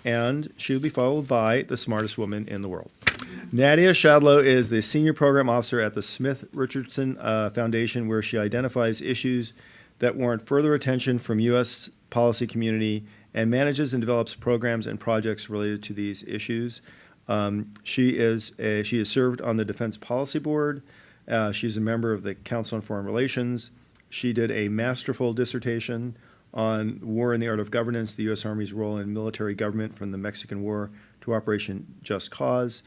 and she will be followed by the smartest woman in the world. Nadia Schadlow is the Senior Program Officer at the Smith Richardson Foundation, where she identifies issues that warrant further attention from U.S. policy community and manages and develops programs and projects related to these issues. She has served on the Defense Policy Board. She's a member of the Council on Foreign Relations. She did a masterful dissertation on War and the Art of Governance, the U.S. Army's role in military government from the Mexican War to Operation Just Cause.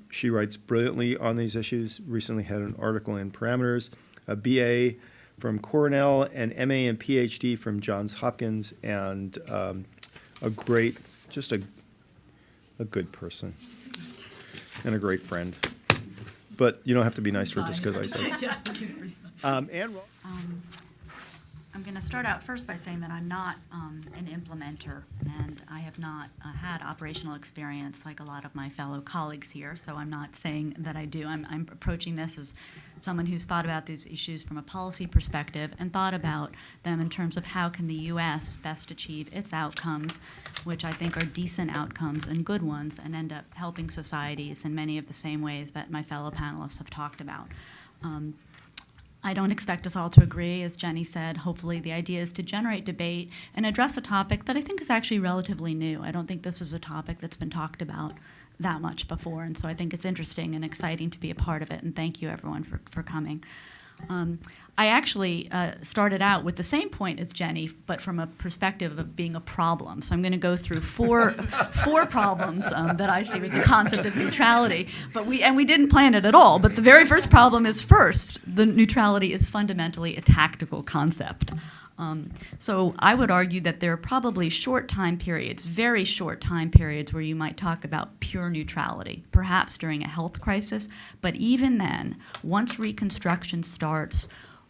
She writes brilliantly on these issues, recently had an article in Parameters, a BA from Cornell, an MA and PhD from Johns Hopkins, and a great, just a good person and a great friend. But you don't have to be nice to her just because I said it. I'm going to start out first by saying that I'm not an implementer, and I have not had operational experience like a lot of my fellow colleagues here, so I'm not saying that I do. I'm approaching this as someone who's thought about these issues from a policy perspective and thought about them in terms of how can the U.S. best achieve its outcomes, which I think are decent outcomes and good ones, and end up helping societies in many of the same ways that my fellow panelists have talked about. I don't expect us all to agree. As Jenny said, hopefully the idea is to generate debate and address a topic that I think is actually relatively new. I don't think this is a topic that's been talked about that much before, and so I think it's interesting and exciting to be a part of it, and thank you everyone for coming. I actually started out with the same point as Jenny, but from a perspective of being a problem. So I'm going to go through four problems that I see with the concept of neutrality. But we didn't plan it at all. But the very first problem is first, the neutrality is fundamentally a tactical concept. So I would argue that there are probably short time periods, very short time periods, where you might talk about pure neutrality, perhaps during a health crisis. But even then, once reconstruction starts,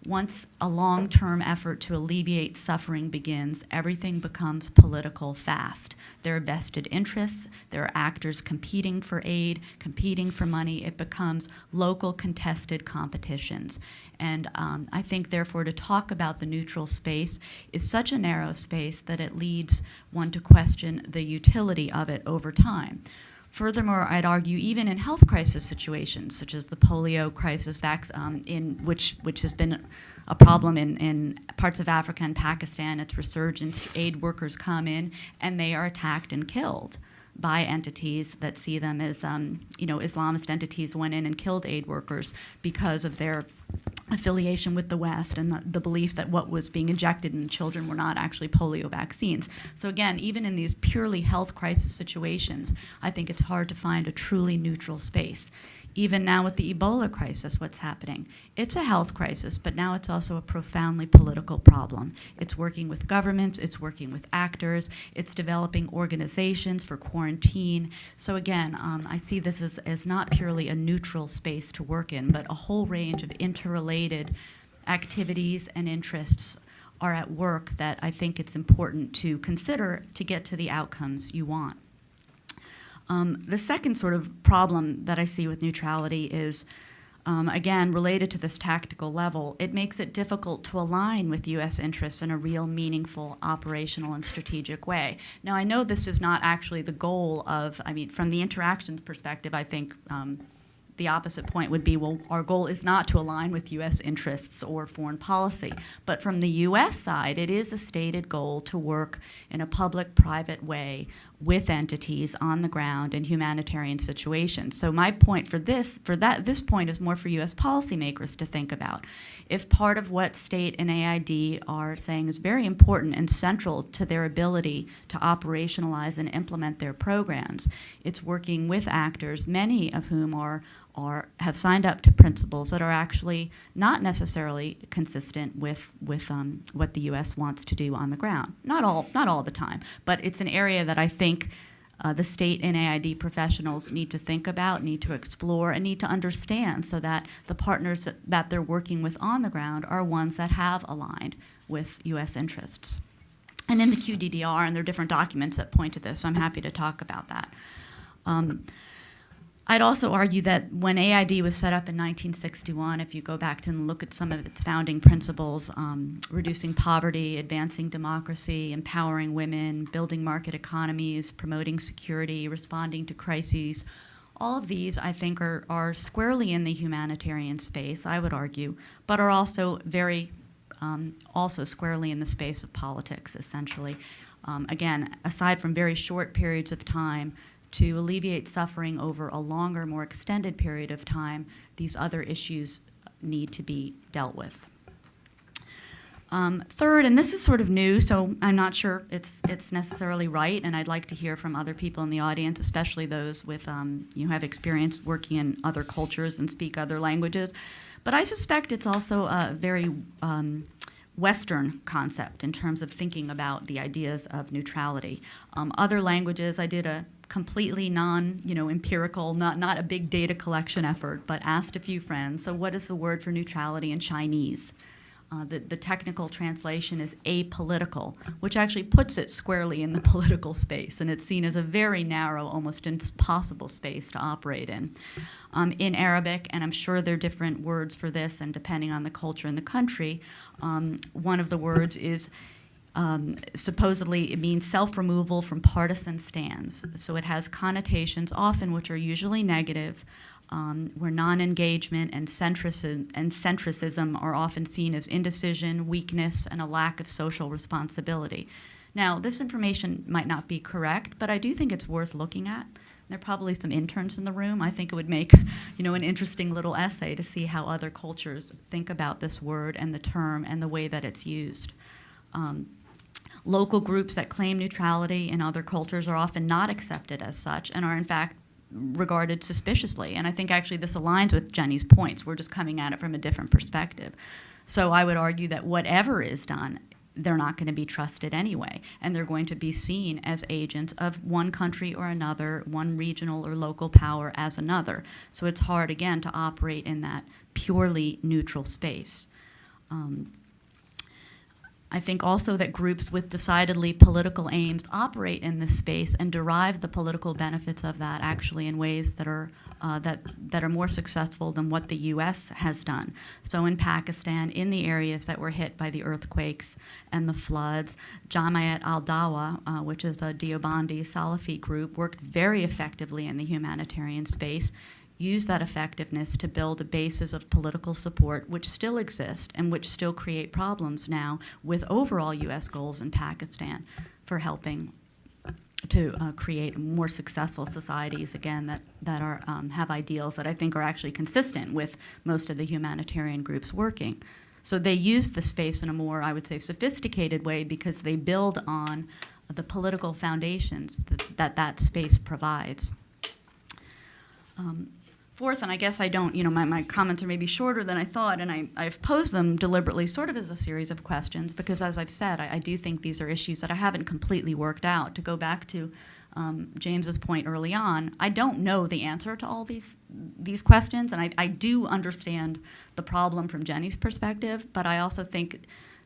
once a long-term effort to alleviate suffering begins, everything becomes political fast. There are vested interests. There are actors competing for aid, competing for money. It becomes local contested competitions. And I think, therefore, to talk about the neutral space is such a narrow space that it leads one to question the utility of it over time. Furthermore, I'd argue even in health crisis situations, such as the polio crisis, which has been a problem in parts of Africa and Pakistan, its resurgence, aid workers come in and they are attacked and killed by entities that see them as, Islamist entities went in and killed aid workers because of their affiliation with the West and the belief that what was being injected in the children were not actually polio vaccines. So again, even in these purely health crisis situations, I think it's hard to find a truly neutral space. Even now with the Ebola crisis, what's happening? It's a health crisis, but now it's also a profoundly political problem. It's working with governments, it's working with actors, it's developing organizations for quarantine. So again, I see this as not purely a neutral space to work in, but a whole range of interrelated activities and interests are at work that I think it's important to consider to get to the outcomes you want. The second sort of problem that I see with neutrality is, again, related to this tactical level. It makes it difficult to align with U.S. interests in a real, meaningful, operational, and strategic way. Now, I know this is not actually the goal of, from the interactions perspective, I think the opposite point would be, well, our goal is not to align with U.S. interests or foreign policy. But from the U.S. side, it is a stated goal to work in a public-private way with entities on the ground in humanitarian situations. So my point this point is more for U.S. policymakers to think about. If part of what state and AID are saying is very important and central to their ability to operationalize and implement their programs, it's working with actors, many of whom have signed up to principles that are actually not necessarily consistent with what the U.S. wants to do on the ground. Not all the time, but it's an area that I think the state and AID professionals need to think about, need to explore, and need to understand so that the partners that they're working with on the ground are ones that have aligned with U.S. interests. And in the QDDR, and there are different documents that point to this, so I'm happy to talk about that. I'd also argue that when AID was set up in 1961, if you go back and look at some of its founding principles, reducing poverty, advancing democracy, empowering women, building market economies, promoting security, responding to crises, all of these, I think, are squarely in the humanitarian space, I would argue, but are also also squarely in the space of politics, essentially. Again, aside from very short periods of time, to alleviate suffering over a longer, more extended period of time, these other issues need to be dealt with. Third, and this is sort of new, so I'm not sure it's necessarily right, and I'd like to hear from other people in the audience, especially those with who have experience working in other cultures and speak other languages. But I suspect it's also a very Western concept in terms of thinking about the ideas of neutrality. Other languages, I did a completely empirical, not a big data collection effort, but asked a few friends, so what is the word for neutrality in Chinese? The technical translation is apolitical, which actually puts it squarely in the political space, and it's seen as a very narrow, almost impossible space to operate in. In Arabic, and I'm sure there are different words for this, and depending on the culture and the country, one of the words is supposedly it means self-removal from partisan stands. So it has connotations often which are usually negative, where non-engagement and centricism are often seen as indecision, weakness, and a lack of social responsibility. Now, this information might not be correct, but I do think it's worth looking at. There are probably some interns in the room. I think it would make, an interesting little essay to see how other cultures think about this word and the term and the way that it's used. Local groups that claim neutrality in other cultures are often not accepted as such and are in fact regarded suspiciously. And I think actually this aligns with Jenny's points. We're just coming at it from a different perspective. So I would argue that whatever is done, they're not going to be trusted anyway. And they're going to be seen as agents of one country or another, one regional or local power as another. So it's hard, again, to operate in that purely neutral space. I think also that groups with decidedly political aims operate in this space and derive the political benefits of that actually in ways that are more successful than what the U.S. has done. So in Pakistan, in the areas that were hit by the earthquakes and the floods, Jamiat al-Dawa, which is a Deobandi Salafi group, worked very effectively in the humanitarian space, use that effectiveness to build a basis of political support which still exist and which still create problems now with overall U.S. goals in Pakistan for helping to create more successful societies, again, that are have ideals that I think are actually consistent with most of the humanitarian groups working. So they use the space in a more, I would say, sophisticated way because they build on the political foundations that space provides. Fourth, and I guess I don't, my comments are maybe shorter than I thought, and I've posed them deliberately sort of as a series of questions because, as I've said, I do think these are issues that I haven't completely worked out. To go back to James's point early on, I don't know the answer to all these questions, and I do understand the problem from Jenny's perspective, but I also think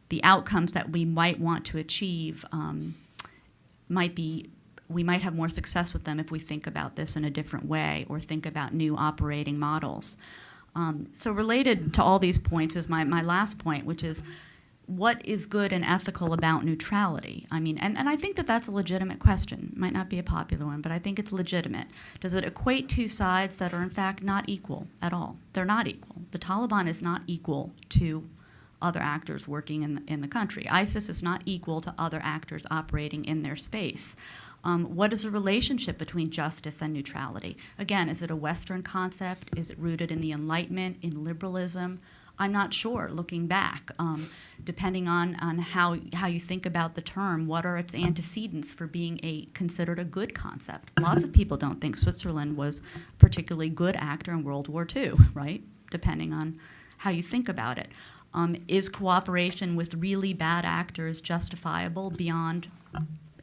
the outcomes that we might want to achieve we might have more success with them if we think about this in a different way or think about new operating models. So related to all these points is my last point, which is what is good and ethical about neutrality? I mean, and I think that's a legitimate question. It might not be a popular one, but I think it's legitimate. Does it equate two sides that are in fact not equal at all? They're not equal. The Taliban is not equal to other actors working in the country. ISIS is not equal to other actors operating in their space. What is the relationship between justice and neutrality? Again, is it a Western concept? Is it rooted in the Enlightenment, in liberalism? I'm not sure, looking back. Depending on how you think about the term, what are its antecedents for being considered a good concept? Lots of people don't think Switzerland was a particularly good actor in World War II, right? Depending on how you think about it. Is cooperation with really bad actors justifiable beyond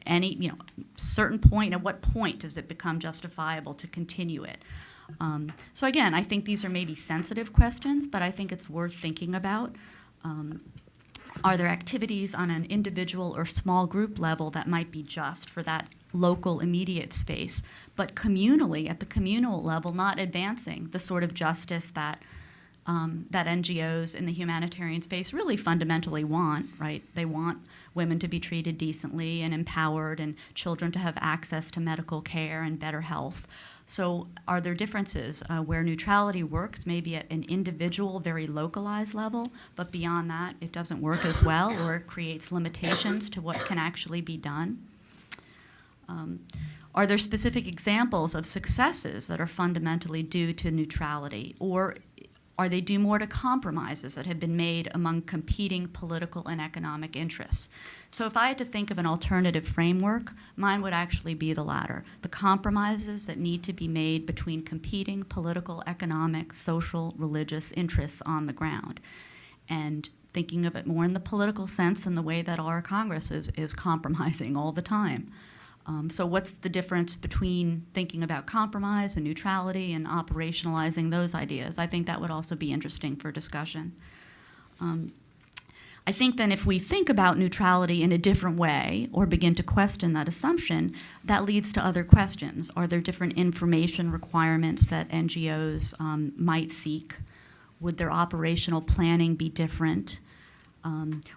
any certain point? At what point does it become justifiable to continue it? So again, I think these are maybe sensitive questions, but I think it's worth thinking about. Are there activities on an individual or small group level that might be just for that local immediate space, but communally, at the communal level, not advancing the sort of justice that that NGOs in the humanitarian space really fundamentally want, right? They want women to be treated decently and empowered, and children to have access to medical care and better health. So are there differences where neutrality works maybe at an individual, very localized level, but beyond that it doesn't work as well, or it creates limitations to what can actually be done? Are there specific examples of successes that are fundamentally due to neutrality, or are they due more to compromises that have been made among competing political and economic interests? So if I had to think of an alternative framework, mine would actually be the latter. The compromises that need to be made between competing political, economic, social, religious interests on the ground. And thinking of it more in the political sense in the way that our Congress is compromising all the time. So what's the difference between thinking about compromise and neutrality and operationalizing those ideas? I think that would also be interesting for discussion. I think then if we think about neutrality in a different way or begin to question that assumption, that leads to other questions. Are there different information requirements that NGOs might seek? Would their operational planning be different?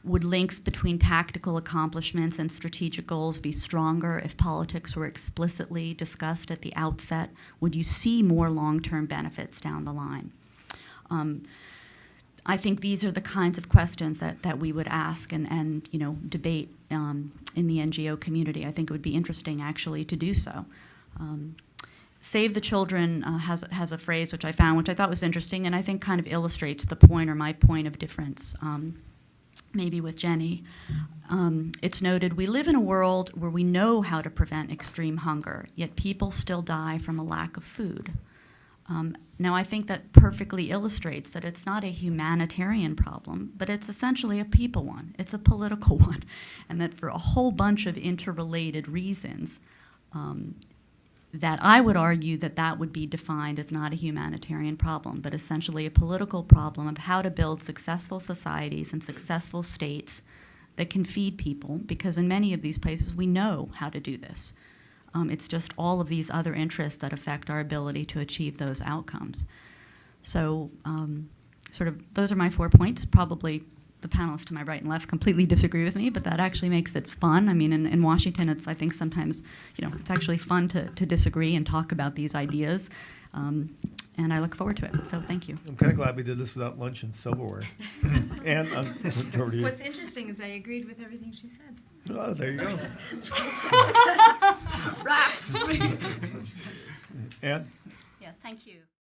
Would links between tactical accomplishments and strategic goals be stronger if politics were explicitly discussed at the outset? Would you see more long-term benefits down the line? I think these are the kinds of questions that we would ask and debate in the NGO community. I think it would be interesting actually to do so. Save the Children has a phrase which I found, which I thought was interesting, and I think kind of illustrates the point or my point of difference. Maybe with Jenny. It's noted, we live in a world where we know how to prevent extreme hunger, yet people still die from a lack of food. Now, I think that perfectly illustrates that it's not a humanitarian problem, but it's essentially a people one. It's a political one. And that for a whole bunch of interrelated reasons, that I would argue that that would be defined as not a humanitarian problem, but essentially a political problem of how to build successful societies and successful states that can feed people, because in many of these places we know how to do this. It's just all of these other interests that affect our ability to achieve those outcomes. So those are my 4 points. Probably the panelists to my right and left completely disagree with me, but that actually makes it fun. I mean, in Washington, I think sometimes, it's actually fun to disagree and talk about these ideas, and I look forward to it. So thank you. I'm kind of glad we did this without lunch and silverware. And over to you. What's interesting is I agreed with everything she said. Oh, there you go. Rats. And? Yeah, thank you.